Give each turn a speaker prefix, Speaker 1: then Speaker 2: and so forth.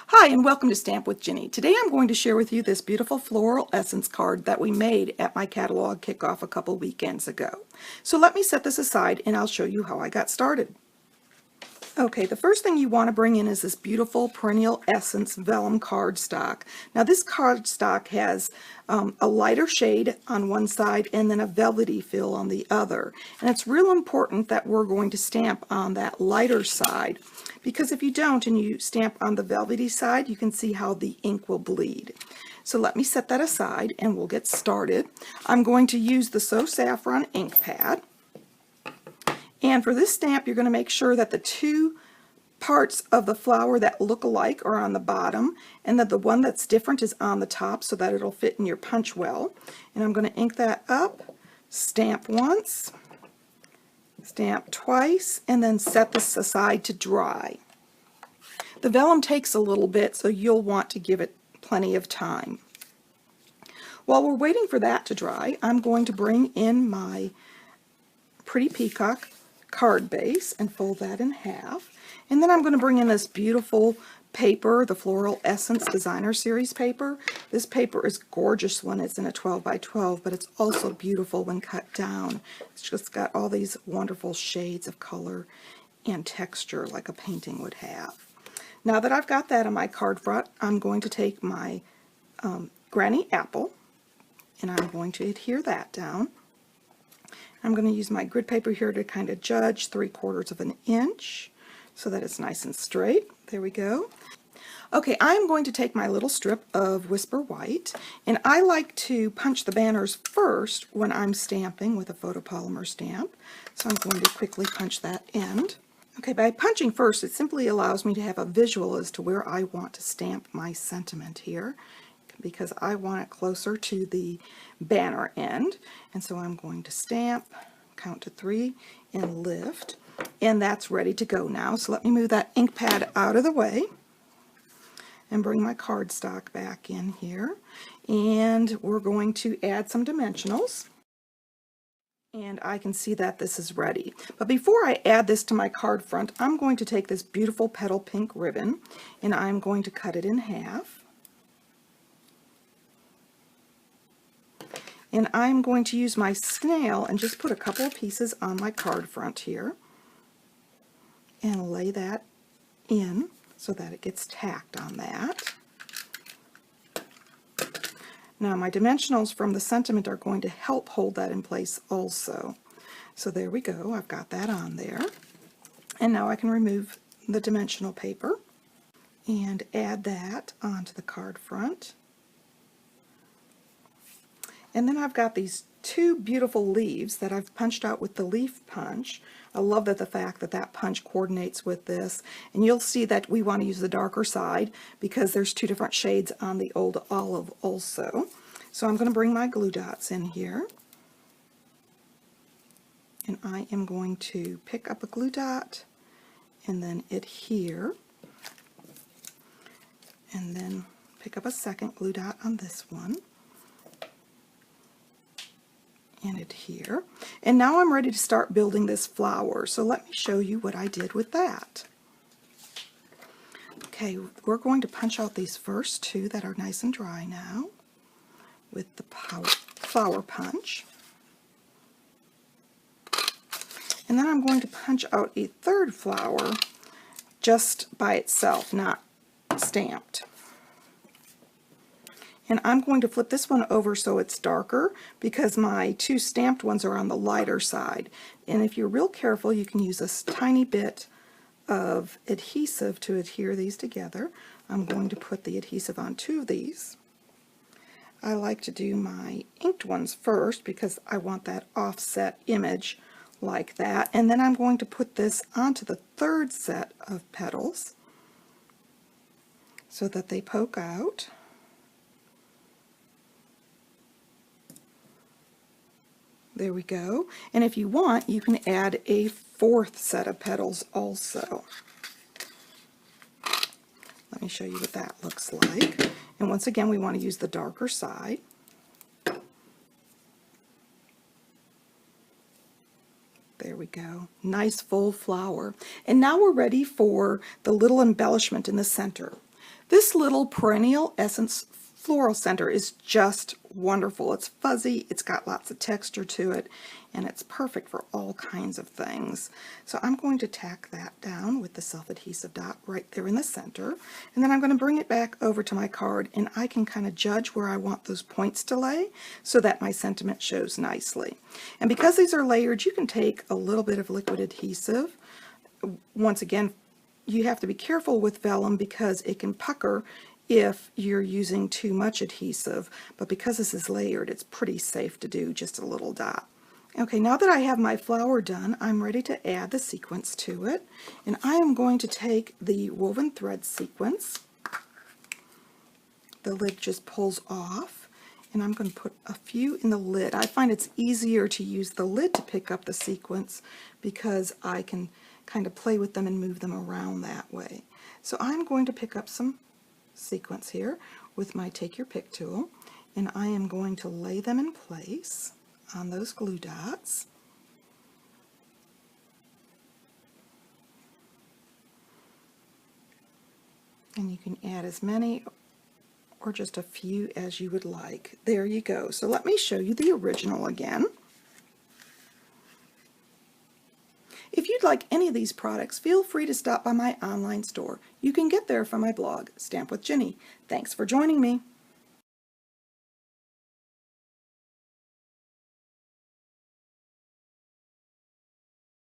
Speaker 1: Hi and welcome to Stamp with Ginny. Today I'm going to share with you this beautiful floral essence card that we made at my catalog kickoff a couple weekends ago. So let me set this aside and I'll show you how I got started. Okay, the first thing you want to bring in is this beautiful Perennial Essence vellum cardstock. Now this cardstock has a lighter shade on one side and then a velvety feel on the other. And it's real important that we're going to stamp on that lighter side, because if you don't and you stamp on the velvety side, you can see how the ink will bleed. So let me set that aside and we'll get started. I'm going to use the So Saffron ink pad. And for this stamp, you're going to make sure that the two parts of the flower that look alike are on the bottom, and that the one that's different is on the top so that it'll fit in your punch well. And I'm going to ink that up, stamp once, stamp twice, and then set this aside to dry. The vellum takes a little bit, so you'll want to give it plenty of time. While we're waiting for that to dry, I'm going to bring in my Pretty Peacock card base and fold that in half. And then I'm going to bring in this beautiful paper, the Floral Essence Designer Series paper. This paper is gorgeous when it's in a 12 by 12, but it's also beautiful when cut down. It's just got all these wonderful shades of color and texture like a painting would have. Now that I've got that on my card front, I'm going to take my Granny Apple and I'm going to adhere that down. I'm going to use my grid paper here to kind of judge 3/4 of an inch so that it's nice and straight. There we go. Okay, I'm going to take my little strip of Whisper White, and I like to punch the banners first when I'm stamping with a photopolymer stamp. So I'm going to quickly punch that end. Okay, by punching first, it simply allows me to have a visual as to where I want to stamp my sentiment here, because I want it closer to the banner end. And so I'm going to stamp, count to 3, and lift. And that's ready to go now. So let me move that ink pad out of the way and bring my cardstock back in here. And we're going to add some dimensionals. And I can see that this is ready. But before I add this to my card front, I'm going to take this beautiful petal pink ribbon and I'm going to cut it in half. And I'm going to use my snail and just put a couple of pieces on my card front here and lay that in so that it gets tacked on that. Now my dimensionals from the sentiment are going to help hold that in place also. So there we go, I've got that on there. And now I can remove the dimensional paper and add that onto the card front. And then I've got these two beautiful leaves that I've punched out with the leaf punch. I love the fact that that punch coordinates with this. And you'll see that we want to use the darker side because there's two different shades on the Old Olive also. So I'm going to bring my glue dots in here. And I am going to pick up a glue dot and then adhere. And then pick up a second glue dot on this one. And adhere. And now I'm ready to start building this flower. So let me show you what I did with that. Okay, we're going to punch out these first two that are nice and dry now with the flower punch. And then I'm going to punch out a third flower just by itself, not stamped. And I'm going to flip this one over so it's darker because my two stamped ones are on the lighter side. And if you're real careful, you can use a tiny bit of adhesive to adhere these together. I'm going to put the adhesive on two of these. I like to do my inked ones first because I want that offset image like that. And then I'm going to put this onto the third set of petals so that they poke out. There we go. And if you want, you can add a fourth set of petals also. Let me show you what that looks like. And once again, we want to use the darker side. There we go. Nice full flower. And now we're ready for the little embellishment in the center. This little perennial essence floral center is just wonderful. It's fuzzy, it's got lots of texture to it, and it's perfect for all kinds of things. So I'm going to tack that down with the self-adhesive dot right there in the center, and then I'm going to bring it back over to my card, and I can kind of judge where I want those points to lay so that my sentiment shows nicely. And because these are layered, you can take a little bit of liquid adhesive. Once again, you have to be careful with vellum because it can pucker if you're using too much adhesive, but because this is layered, it's pretty safe to do just a little dot. Okay, now that I have my flower done, I'm ready to add the sequins to it, and I am going to take the woven thread sequence. The lid just pulls off, and I'm going to put a few in the lid. I find it's easier to use the lid to pick up the sequins because I can kind of play with them and move them around that way. So I'm going to pick up some sequins here with my Take Your Pick tool, and I am going to lay them in place on those glue dots. And you can add as many or just a few as you would like. There you go. So let me show you the original again. If you'd like any of these products, feel free to stop by my online store. You can get there from my blog, Stamp with Jini. Thanks for joining me.